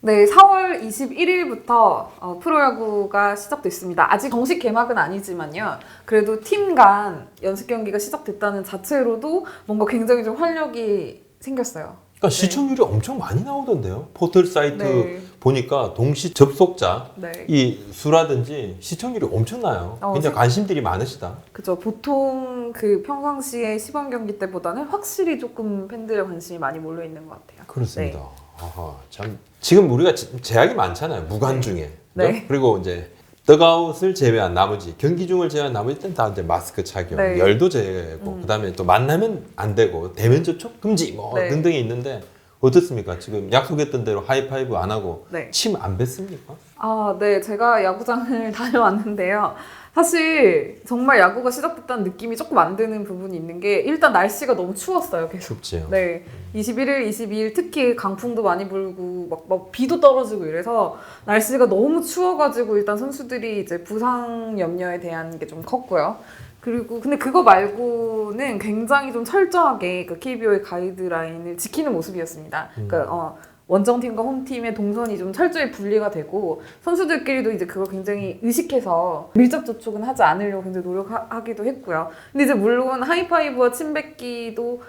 네, 4월 21일부터 프로야구가 시작됐습니다. 아직 정식 개막은 아니지만요. 그래도 팀 간 연습 경기가 시작됐다는 자체로도 뭔가 굉장히 좀 활력이 생겼어요. 그러니까 시청률이 엄청 많이 나오던데요. 포털 사이트 네. 보니까 동시 접속자 네. 이 수라든지 시청률이 엄청나요. 굉장히 관심들이 많으시다. 그죠. 보통 그 평상시에 시범 경기 때보다는 확실히 조금 팬들의 관심이 많이 몰려 있는 것 같아요. 그렇습니다. 아하, 참 지금 우리가 제약이 많잖아요. 무관 중에. 네. 그죠? 그리고 이제 더그아웃을 제외한 나머지 경기 중을 제외한 나머지 때는 다 이제 마스크 착용, 네. 열도 제외고 그다음에 또 만나면 안 되고 대면 접촉 금지 뭐 네. 등등이 있는데 어떻습니까? 지금 약속했던 대로 하이파이브 안 하고 네. 침 안 뱉습니까? 아, 네. 제가 야구장을 다녀왔는데요. 사실 정말 야구가 시작됐다는 느낌이 조금 안 드는 부분이 있는 게 일단 날씨가 너무 추웠어요. 계속. 춥지요. 네. 21일, 22일 특히 강풍도 많이 불고 막 비도 떨어지고 이래서 날씨가 너무 추워가지고 일단 선수들이 이제 부상 염려에 대한 게 좀 컸고요. 그리고 근데 그거 말고는 굉장히 좀 철저하게 그 KBO의 가이드라인을 지키는 모습이었습니다. 그러니까 원정팀과 홈팀의 동선이 좀 철저히 분리가 되고 선수들끼리도 이제 그걸 굉장히 의식해서 밀접 접촉은 하지 않으려고 굉장히 노력하기도 했고요. 근데 이제 물론 하이파이브와 침뱉기도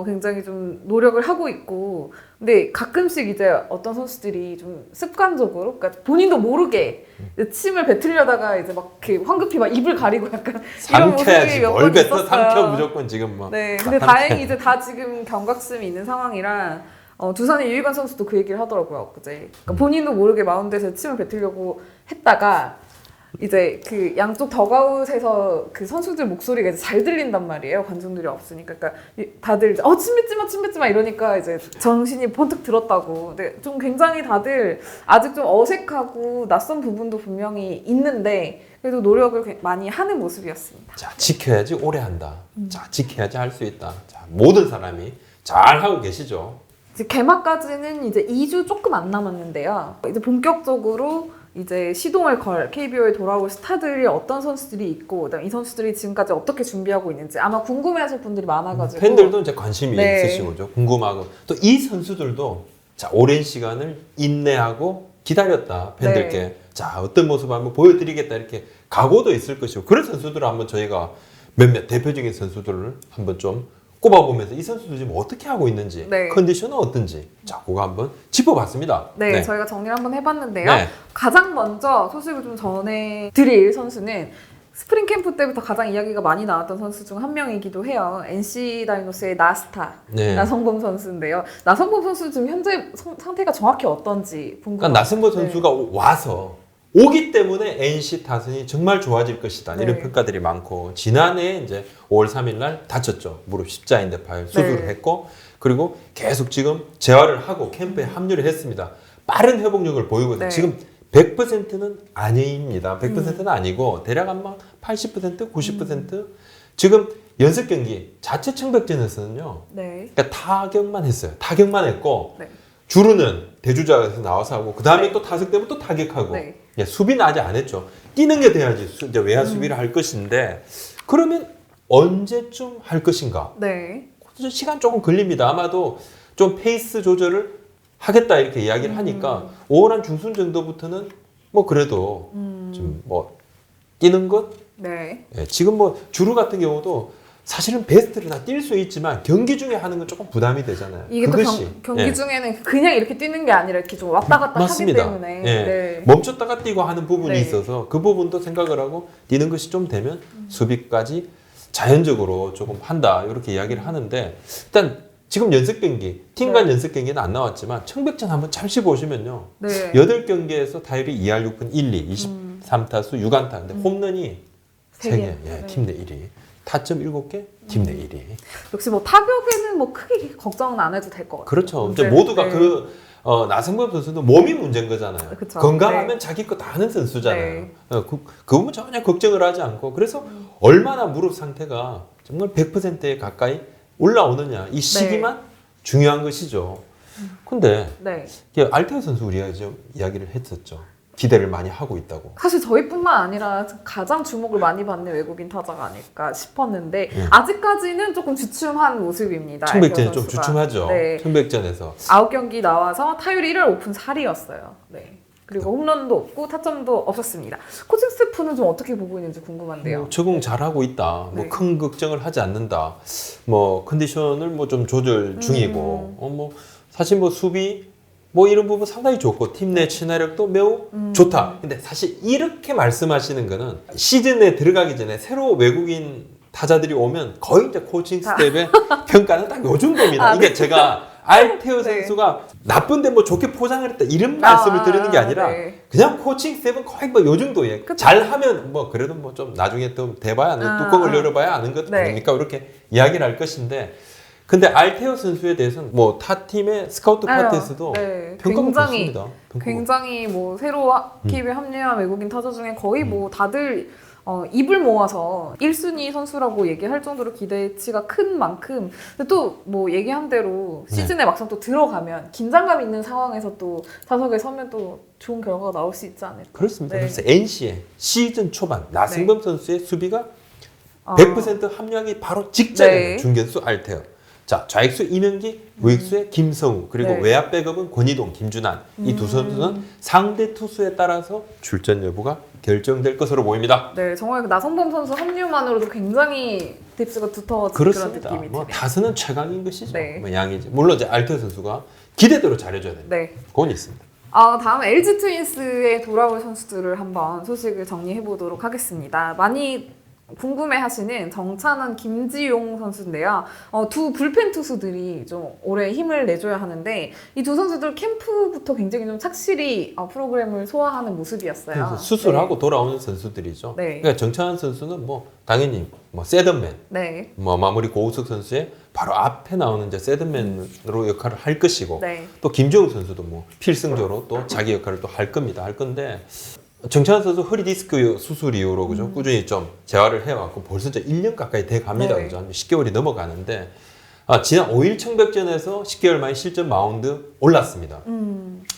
굉장히 좀 노력을 하고 있고 근데 가끔씩 이제 어떤 선수들이 좀 습관적으로 그러니까 본인도 모르게 이제 침을 뱉으려다가 이제 막 이렇게 황급히 막 입을 가리고 약간 이런 모습이 삼켜야지 몇 뭘 번 뱉어 있었어요. 삼켜 무조건 지금 뭐. 네, 근데 다행히 이제 다 지금 경각심이 있는 상황이라 두산의 유희관 선수도 그 얘기를 하더라고요, 그제. 그러니까 본인도 모르게 마운드에서 침을 뱉으려고 했다가 이제 그 양쪽 더가웃에서 그 선수들 목소리가 이제 잘 들린단 말이에요, 관중들이 없으니까. 그러니까 다들 이제 침 뱉지 마 이러니까 이제 정신이 번뜩 들었다고. 근데 좀 굉장히 다들 아직 좀 어색하고 낯선 부분도 분명히 있는데 그래도 노력을 많이 하는 모습이었습니다. 자, 지켜야지 오래 한다. 자, 지켜야지 할 수 있다. 자, 모든 사람이 잘 하고 계시죠. 이제 개막까지는 이제 2주 조금 안 남았는데요. 이제 본격적으로 이제 시동을 걸 KBO에 돌아올 스타들이 어떤 선수들이 있고 그다음에 이 선수들이 지금까지 어떻게 준비하고 있는지 아마 궁금해하실 분들이 많아가지고 팬들도 이제 관심이 네. 있으신 거죠. 궁금하고 또 이 선수들도 자 오랜 시간을 인내하고 기다렸다 팬들께 네. 자 어떤 모습을 한번 보여드리겠다 이렇게 각오도 있을 것이고 그런 선수들을 한번 저희가 몇몇 대표적인 선수들을 한번 좀 꼽아보면서 이 선수들 지금 어떻게 하고 있는지 네. 컨디션은 어떤지 자 그거 한번 짚어봤습니다. 네, 저희가 정리를 한번 해봤는데요. 네. 가장 먼저 소식을 좀 전해드릴 선수는 스프링 캠프 때부터 가장 이야기가 많이 나왔던 선수 중 한 명이기도 해요. NC 다이노스의 나스타 네. 나성범 선수인데요. 나성범 선수 지금 현재 상태가 정확히 어떤지 궁금합니다. 그러니까 나성범 선수가 와서 오기 때문에 NC 타선이 정말 좋아질 것이다. 이런 네. 평가들이 많고 지난해 이제 5월 3일 날 다쳤죠. 무릎 십자인대 파열 수술을 네. 했고 그리고 계속 지금 재활을 하고 캠프에 합류를 했습니다. 빠른 회복력을 보이고 있어요. 네. 지금 100%는 아닙니다. 100%는 아니고 대략 아마 80%, 90% 지금 연습 경기 자체 청백전에서는요. 네. 그러니까 타격만 했어요. 타격만 했고 네. 주루는 대주자에서 나와서 하고 그 다음에 네. 또 타석되면 또 타격하고 네. 예, 수비는 아직 안 했죠. 뛰는 게 돼야지 이제 외야 수비를 할 것인데 그러면 언제쯤 할 것인가? 네. 시간 조금 걸립니다. 아마도 좀 페이스 조절을 하겠다 이렇게 이야기를 하니까 5월 한 중순 정도부터는 뭐 그래도 좀 뭐 뛰는 것 네. 예, 지금 뭐 주루 같은 경우도 사실은 베스트를 다 뛸 수 있지만 경기 중에 하는 건 조금 부담이 되잖아요. 이게 또 그것이 경기 예. 중에는 그냥 이렇게 뛰는 게 아니라 이렇게 좀 왔다 갔다 맞습니다. 하기 때문에 예. 네. 멈췄다가 뛰고 하는 부분이 네. 있어서 그 부분도 생각을 하고 뛰는 것이 좀 되면 수비까지 자연적으로 조금 한다 이렇게 이야기를 하는데 일단 지금 연습 경기 팀 간 네. 연습 경기는 안 나왔지만 청백전 한번 잠시 보시면요. 네. 8경기에서 타율이 2할 6푼 1리 23타수 6안타 근데 홈런이 세 3개 개. 예, 네. 팀 내 1위 타점 7개 팀 내 1위 역시 뭐 타격에는 뭐 크게 걱정은 안 해도 될 것 같아요. 그렇죠. 이제 네. 모두가 네. 나성범 선수는 몸이 문제인 거잖아요. 그쵸. 건강하면 네. 자기 거 다 하는 선수잖아요. 네. 그 부분 전혀 걱정을 하지 않고 그래서 얼마나 무릎 상태가 정말 100%에 가까이 올라오느냐 이 시기만 중요한 것이죠. 근데 네. 알테오 선수 우리가 좀 이야기를 했었죠. 기대를 많이 하고 있다고. 사실 저희뿐만 아니라 가장 주목을 많이 받는 외국인 타자가 아닐까 싶었는데 아직까지는 조금 주춤한 모습입니다. 청백전이 좀 선수가. 주춤하죠. 네. 청백전에서 9경기 나와서 타율이 1할 오픈 4리였어요. 네. 그리고 홈런도 없고 타점도 없었습니다. 코칭 스태프는 좀 어떻게 보고 있는지 궁금한데요. 적응 잘하고 있다. 네. 뭐 큰 걱정을 하지 않는다. 뭐 컨디션을 뭐 좀 조절 중이고, 뭐 사실 뭐 수비 뭐 이런 부분 상당히 좋고 팀 내 친화력도 매우 좋다. 근데 사실 이렇게 말씀하시는 거는 시즌에 들어가기 전에 새로 외국인 타자들이 오면 거의 이제 코칭 스텝의 평가는 딱 요 정도입니다. 이게 제가 알테오 네. 선수가 나쁜데 뭐 좋게 포장을 했다 이런 말씀을 드리는 게 아니라 네. 그냥 코칭 스텝은 거의 뭐 요 정도예요. 그쵸. 잘하면 뭐 그래도 뭐 좀 나중에 또 대봐야 아는 뚜껑을 열어봐야 아는 것 네. 아닙니까? 이렇게 이야기를 할 것인데 근데 알테오 선수에 대해서는 뭐 타 팀의 스카우트 파트에서도 네. 평가가 굉장히 좋습니다. 평가가. 굉장히 뭐 새로 KBO에 합류한 외국인 타자 중에 거의 뭐 다들 입을 모아서 1순위 선수라고 얘기할 정도로 기대치가 큰 만큼 근데 또 뭐 얘기한 대로 시즌에 막상 또 들어가면 긴장감 있는 상황에서 또 타석에 서면 또 좋은 결과가 나올 수 있지 않을까. 그렇습니다. 네. 그래서 NC의 시즌 초반 나승범 선수의 수비가 아. 100% 합류하기 바로 직전에 네. 중견수 알테오. 자, 좌익수 이명기, 우익수의 김성우, 그리고 네. 외야 백업은 권희동, 김준환. 이 두 선수는 상대 투수에 따라서 출전 여부가 결정될 것으로 보입니다. 네, 정말 그 나성범 선수 합류만으로도 굉장히 뎁스가 두터워진 그렇습니다. 그런 느낌이 뭐 드네요. 다스는 최강인 것이죠. 네. 뭐 양이지. 물론 이제 알테오 선수가 기대대로 잘해줘야 됩니다. 네. 그건 있습니다. 다음 LG 트윈스에 돌아올 선수들을 한번 소식을 정리해 보도록 하겠습니다. 많이 궁금해하시는 정찬원, 김지용 선수인데요. 두 불펜 투수들이 좀 올해 힘을 내줘야 하는데 이 두 선수들 캠프부터 굉장히 좀 착실히 프로그램을 소화하는 모습이었어요. 그래서 수술하고 돌아오는 선수들이죠. 네. 그러니까 정찬환 선수는 뭐 당연히 뭐 세던맨, 네. 뭐 마무리 고우석 선수의 바로 앞에 나오는 이제 세던맨으로 역할을 할 것이고 네. 또 김정욱 선수도 뭐 필승조로 또 자기 역할을 또 할 겁니다. 할 건데 정찬환 선수 허리 디스크 수술 이후로 그죠 꾸준히 좀 재활을 해왔고 벌써 이제 1년 가까이 돼 갑니다. 네. 그죠 한 10개월이 넘어가는데 지난 5일 청백전에서 10개월 만에 실전 마운드 올랐습니다.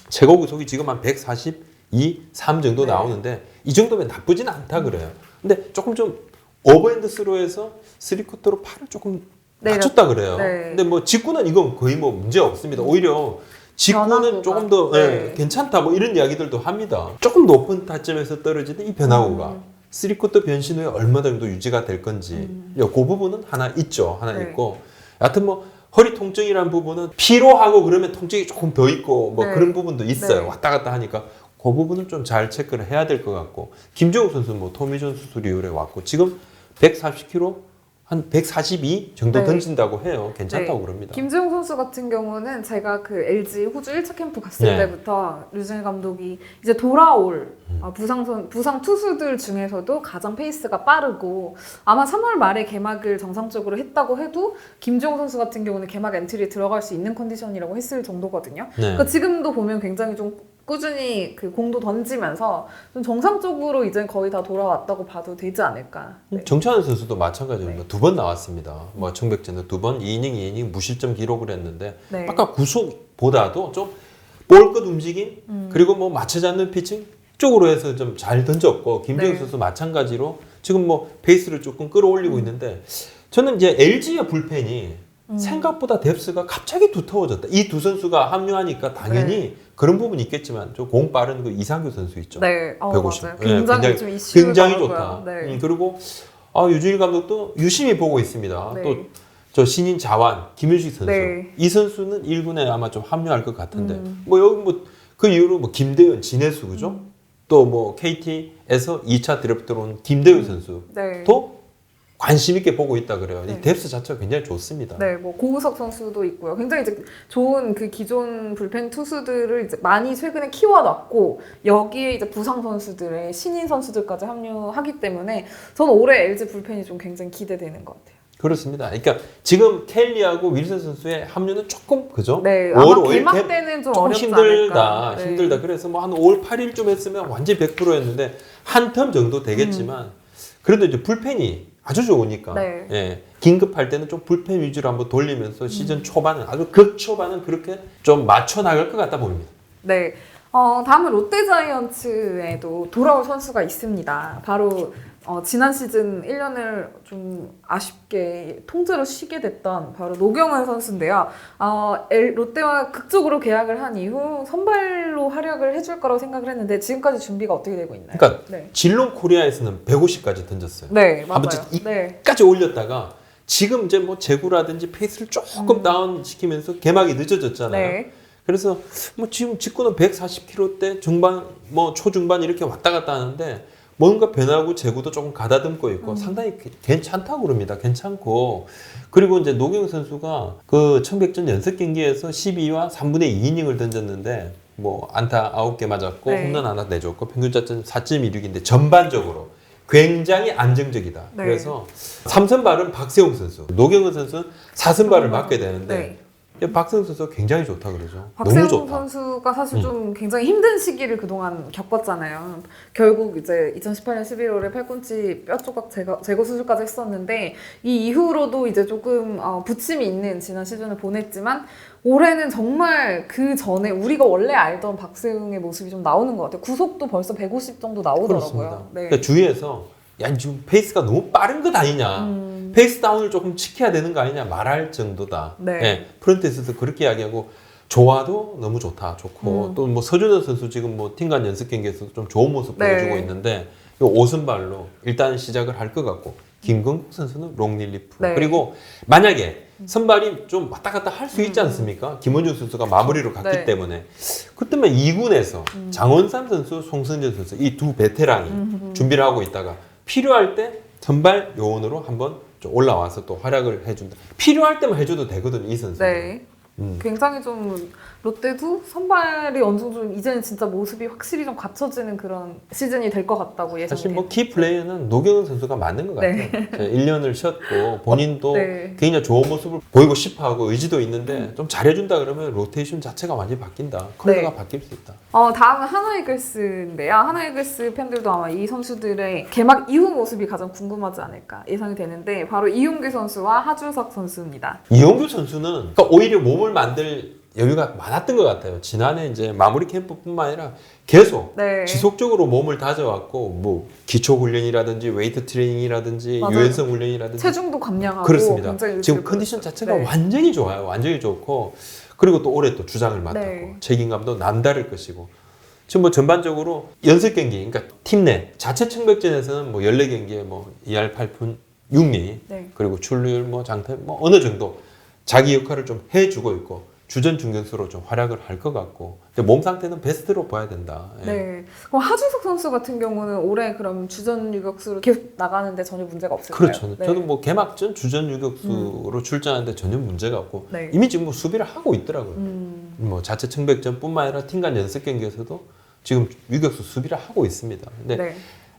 최고 구속이 지금 한 142, 3 정도 네. 나오는데 이 정도면 나쁘진 않다 그래요. 근데 조금 좀 오버핸드 스로에서 3쿼터로 팔을 조금 네, 낮췄다 그래요. 네. 근데 뭐 직구는 이건 거의 뭐 문제 없습니다. 오히려 직구는 변화구가. 조금 더 네. 괜찮다 뭐 이런 이야기들도 합니다. 조금 높은 타점에서 떨어지는 이 변화구가 3쿼터 변신 후에 얼마 정도 유지가 될 건지 그 부분은 하나 있죠. 하나 네. 있고 여하튼 뭐 허리 통증이라는 부분은 피로하고 그러면 통증이 조금 더 있고 뭐 네. 그런 부분도 있어요. 네. 왔다 갔다 하니까 그 부분은 좀 잘 체크를 해야 될 것 같고 김정욱 선수는 뭐 토미존 수술 이후에 왔고 지금 140kg 한 142 정도 네. 던진다고 해요. 괜찮다고 네. 그럽니다. 김지용 선수 같은 경우는 제가 그 LG 호주 1차 캠프 갔을 네. 때부터 류진일 감독이 이제 돌아올 부상 투수들 중에서도 가장 페이스가 빠르고 아마 3월 말에 개막을 정상적으로 했다고 해도 김지용 선수 같은 경우는 개막 엔트리에 들어갈 수 있는 컨디션이라고 했을 정도거든요. 네. 그러니까 지금도 보면 굉장히 좀 꾸준히 그 공도 던지면서 좀 정상적으로 이제 거의 다 돌아왔다고 봐도 되지 않을까. 네. 정찬환 선수도 마찬가지로 네. 2번 나왔습니다. 뭐 청백전에 2번 2이닝 2이닝 무실점 기록을 했는데 네. 아까 구속보다도 좀 볼끝 움직임 그리고 뭐 맞춰 잡는 피칭 쪽으로 해서 좀 잘 던졌고 김정욱 네. 선수 마찬가지로 지금 뭐 페이스를 조금 끌어올리고 있는데 저는 이제 LG의 불펜이 생각보다 뎁스가 갑자기 두터워졌다. 이 두 선수가 합류하니까 당연히 그런 부분이 있겠지만 좀 공 빠른 그 이상규 선수 있죠. 네, 150. 맞아요. 네, 굉장히 좀 이슈가 굉장히 많고요. 좋다. 네. 그리고 유준일 감독도 유심히 보고 있습니다. 네. 또 저 신인 자완 김윤식 선수 네. 이 선수는 1군에 아마 좀 합류할 것 같은데 뭐 여기 뭐 그 이후로 뭐 김대현 진해수 그죠? 또 뭐 KT에서 2차 드래프트로 온 김대현 선수도 네. 관심 있게 보고 있다 그래요. 네. 이 뎁스 자체가 굉장히 좋습니다. 네, 뭐 고우석 선수도 있고요. 굉장히 이제 좋은 그 기존 불펜 투수들을 이제 많이 최근에 키워놨고 여기에 이제 부상 선수들의 신인 선수들까지 합류하기 때문에 저는 올해 LG 불펜이 좀 굉장히 기대되는 것 같아요. 그렇습니다. 그러니까 지금 켈리하고 윌슨 선수의 합류는 조금 그죠? 네, 5월 아마 5일 개막 때는 좀 조금 어렵지 힘들다. 않을까. 네. 힘들다. 그래서 뭐 한 5월 8일쯤 했으면 완전 100%였는데 한 텀 정도 되겠지만 그래도 이제 불펜이 아주 좋으니까 네. 예, 긴급할 때는 좀 불펜 위주로 한번 돌리면서 시즌 초반은 아주 극초반은 그렇게 좀 맞춰 나갈 것 같다 보입니다. 네. 다음은 롯데자이언츠에도 돌아올 선수가 있습니다. 바로 지난 시즌 1년을 좀 아쉽게 통째로 쉬게 됐던 바로 노경은 선수인데요. 롯데와 극적으로 계약을 한 이후 선발로 활약을 해줄 거라고 생각을 했는데 지금까지 준비가 어떻게 되고 있나요? 그러니까 네. 진롱 코리아에서는 150까지 던졌어요. 네, 맞아요. 아무튼 네. 이까지 올렸다가 지금 이제 뭐 제구라든지 페이스를 조금 다운 시키면서 개막이 늦어졌잖아요. 네. 그래서 뭐 지금 직구는 140km대 중반 뭐 초중반 이렇게 왔다 갔다 하는데 뭔가 변하고 제구도 조금 가다듬고 있고 상당히 괜찮다고 그럽니다. 괜찮고 그리고 이제 노경 선수가 그 청백전 연습 경기에서 12와 3분의 2이닝을 던졌는데 뭐 안타 9개 맞았고 네. 홈런 하나 내줬고 평균 자점 4.16인데 전반적으로 굉장히 안정적이다. 네. 그래서 3선발은 박세웅 선수, 노경은 선수는 4선발을 맡게 되는데 박세웅 선수가 굉장히 좋다 그러죠. 너무 박세웅 좋다. 선수가 사실 좀 굉장히 힘든 시기를 그동안 겪었잖아요. 결국 이제 2018년 11월에 팔꿈치 뼈 조각 제거 수술까지 했었는데 이 이후로도 이제 조금 부침이 있는 지난 시즌을 보냈지만 올해는 정말 그 전에 우리가 원래 알던 박세웅의 모습이 좀 나오는 것 같아요. 구속도 벌써 150 정도 나오더라고요. 그렇습니다. 네. 그러니까 주위에서 야 지금 페이스가 너무 빠른 것 아니냐. 페이스 다운을 조금 지켜야 되는 거 아니냐 말할 정도다. 네. 예, 프런트에서도 그렇게 이야기하고 조화도 너무 좋다, 좋고 또 뭐 서준호 선수 지금 뭐 팀 간 연습 경기에서 좀 좋은 모습 네. 보여주고 있는데 이 오선발로 일단 시작을 할 것 같고 김건국 선수는 롱릴리프 네. 그리고 만약에 선발이 좀 왔다 갔다 할 수 있지 않습니까? 김원중 선수가 마무리로 갔기 네. 때문에 그때면 2군에서 장원삼 선수, 송승준 선수 이 두 베테랑이 준비를 하고 있다가 필요할 때 선발 요원으로 한번 좀 올라와서 또 활약을 해준다. 필요할 때만 해줘도 되거든요, 이 선수. 네. 굉장히 좀 롯데도 선발이 어느 정도 좀 이제는 진짜 모습이 확실히 좀 갖춰지는 그런 시즌이 될 것 같다고 예상이 사실 뭐 돼요. 키 플레이어는 노경은 선수가 맞는 것 같아요. 네. 1년을 쉬었고 본인도 네. 굉장히 좋은 모습을 보이고 싶어하고 의지도 있는데 좀 잘해준다 그러면 로테이션 자체가 완전히 바뀐다. 컬러가 네. 바뀔 수 있다. 다음은 하나이글스인데요. 하나이글스 팬들도 아마 이 선수들의 개막 이후 모습이 가장 궁금하지 않을까 예상이 되는데 바로 이용규 선수와 하주석 선수입니다. 이용규 선수는 그러니까 오히려 몸을 만들 여유가 많았던 것 같아요. 지난해 이제 마무리 캠프뿐만 아니라 계속 네. 지속적으로 몸을 다져왔고 뭐 기초 훈련이라든지 웨이트 트레이닝이라든지 맞아요. 유연성 훈련이라든지 체중도 감량하고 그렇습니다. 굉장히 지금 의지를 컨디션 보였어요. 자체가 네. 완전히 좋아요. 완전히 좋고 그리고 또 올해 또 주장을 맡았고 네. 책임감도 남다를 것이고 지금 뭐 전반적으로 연습 경기 그러니까 팀 내 자체 청백전에서는 뭐 14경기에 뭐 2할 8푼 6리 네. 그리고 출루율 뭐 장타 뭐 어느 정도 자기 역할을 좀 해주고 있고 주전 중견수로 좀 활약을 할 것 같고 몸 상태는 베스트로 봐야 된다. 예. 네. 그럼 하주석 선수 같은 경우는 올해 그럼 주전 유격수로 계속 나가는데 전혀 문제가 없을까요? 그렇죠. 네. 저도 뭐 개막전 주전 유격수로 출전하는데 전혀 문제가 없고 네. 이미 지금 뭐 수비를 하고 있더라고요. 뭐 자체 청백전뿐만 아니라 팀 간 연습 경기에서도 지금 유격수 수비를 하고 있습니다. 근데 네.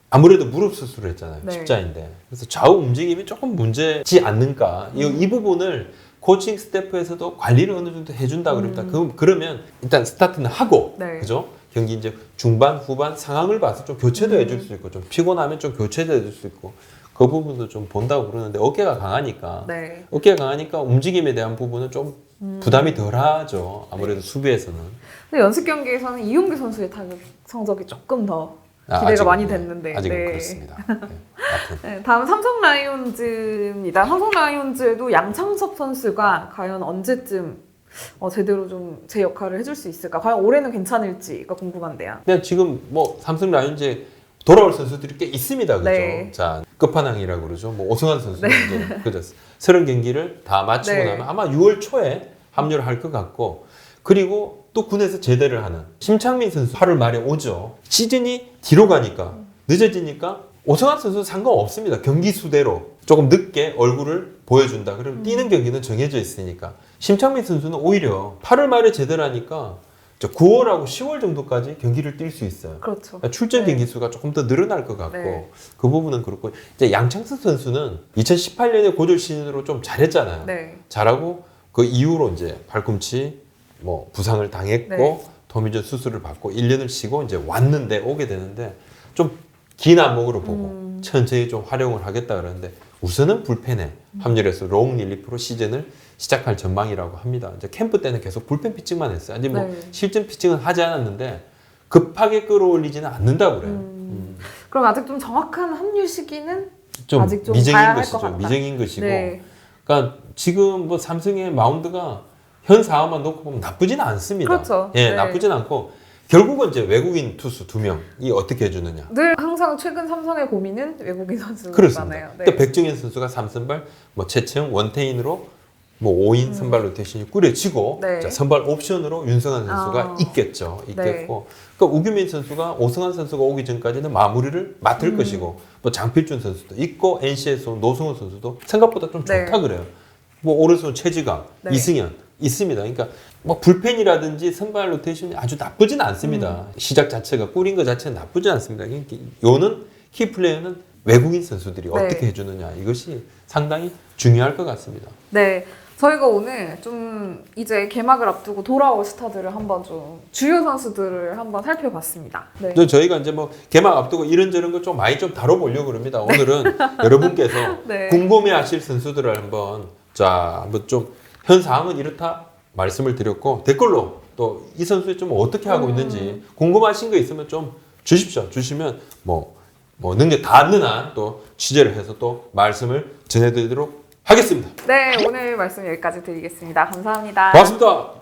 아무래도 무릎 수술을 했잖아요. 네. 십자인데 그래서 좌우 움직임이 조금 문제지 않는가. 이 부분을 코칭 스태프에서도 관리를 어느 정도 해준다 그럽니다. 그러면 일단 스타트는 하고, 네. 그죠? 경기 이제 중반, 후반 상황을 봐서 좀 교체도 해줄 수 있고, 좀 피곤하면 좀 교체도 해줄 수 있고, 그 부분도 좀 본다고 그러는데 어깨가 강하니까, 네. 어깨가 강하니까 움직임에 대한 부분은 좀 부담이 덜하죠. 아무래도 수비에서는. 근데 연습 경기에서는 이용규 선수의 타격 성적이 조금 더 기대가 아직은, 많이 네. 됐는데. 아직은 네. 그렇습니다. 네. 아무튼. 네, 다음 삼성 라이온즈입니다. 삼성 라이온즈에도 양창섭 선수가 과연 언제쯤 제대로 좀 제 역할을 해줄 수 있을까? 과연 올해는 괜찮을지가 궁금한데요. 그냥 지금 뭐 삼성 라이온즈에 돌아올 선수들이 꽤 있습니다, 그죠? 네. 자 끝판왕이라고 그러죠. 뭐 오승환 선수는 이제 그죠? 30경기를 다 마치고 네. 나면 아마 6월 초에 합류를 할 것 같고 그리고 또 군에서 제대를 하는 심창민 선수 8월 말에 오죠. 시즌이 뒤로 가니까 늦어지니까 오승환 선수는 상관없습니다. 경기 수대로 조금 늦게 얼굴을 보여준다. 그러면 뛰는 경기는 정해져 있으니까 심창민 선수는 오히려 8월 말에 제대를 하니까 9월하고 10월 정도까지 경기를 뛸 수 있어요. 그렇죠. 출전 네. 경기 수가 조금 더 늘어날 것 같고 네. 그 부분은 그렇고 이제 양창석 선수는 2018년에 고졸 시즌으로 좀 잘했잖아요. 네. 잘하고 그 이후로 이제 팔꿈치 뭐 부상을 당했고 네. 토미전 수술을 받고 1년을 쉬고 이제 왔는데 오게 되는데 좀 긴 안목으로 보고 천천히 좀 활용을 하겠다 그러는데 우선은 불펜에 합류해서 롱 릴리프로 시즌을 시작할 전망이라고 합니다. 이제 캠프 때는 계속 불펜 피칭만 했어요. 아직 뭐 네. 실전 피칭은 하지 않았는데 급하게 끌어올리지는 않는다고 그래요. 그럼 아직 좀 정확한 합류 시기는 좀 아직 좀 미정인 봐야 할 것이죠. 것 같다. 미정인 것이고. 네. 그러니까 지금 뭐 삼성의 마운드가 현 상황만 놓고 보면 나쁘지는 않습니다. 그렇죠. 예, 네. 나쁘진 않고 결국은 이제 외국인 투수 2명이 어떻게 해주느냐. 늘 항상 최근 삼성의 고민은 외국인 선수잖아요. 그렇습니다. 네. 또 백정현 선수가 3선발, 뭐 최채영 원태인으로 뭐 5인 선발 로테이션이 꾸려지고 네. 자, 선발 옵션으로 윤성환 선수가 아. 있겠죠. 있겠고. 그러니까 우규민 선수가 오승환 선수가 오기 전까지는 마무리를 맡을 것이고 뭐 장필준 선수도 있고 NC에서 노승훈 선수도 생각보다 좀 네. 좋다 그래요. 뭐 오른손 최지강, 네. 이승현 있습니다. 그러니까 뭐 불펜이라든지 선발 로테이션이 아주 나쁘진 않습니다. 시작 자체가 꾸린 것 자체는 나쁘지 않습니다. 그러니까 요는 키 플레이어는 외국인 선수들이 네. 어떻게 해주느냐 이것이 상당히 중요할 것 같습니다. 네. 저희가 오늘 좀 이제 개막을 앞두고 돌아올 스타들을 한번 좀 주요 선수들을 한번 살펴봤습니다. 네. 또 저희가 이제 뭐 개막 앞두고 이런저런 거 좀 많이 좀 다뤄보려고 그럽니다. 오늘은 여러분께서 네. 궁금해하실 선수들을 한번 한번 좀 현 상황은 이렇다 말씀을 드렸고 댓글로 또 이 선수 좀 어떻게 하고 있는지 궁금하신 거 있으면 좀 주십시오. 주시면 뭐 능력 닿는 한 또 취재를 해서 또 말씀을 전해드리도록 하겠습니다. 네, 오늘 말씀 여기까지 드리겠습니다. 감사합니다. 고맙습니다.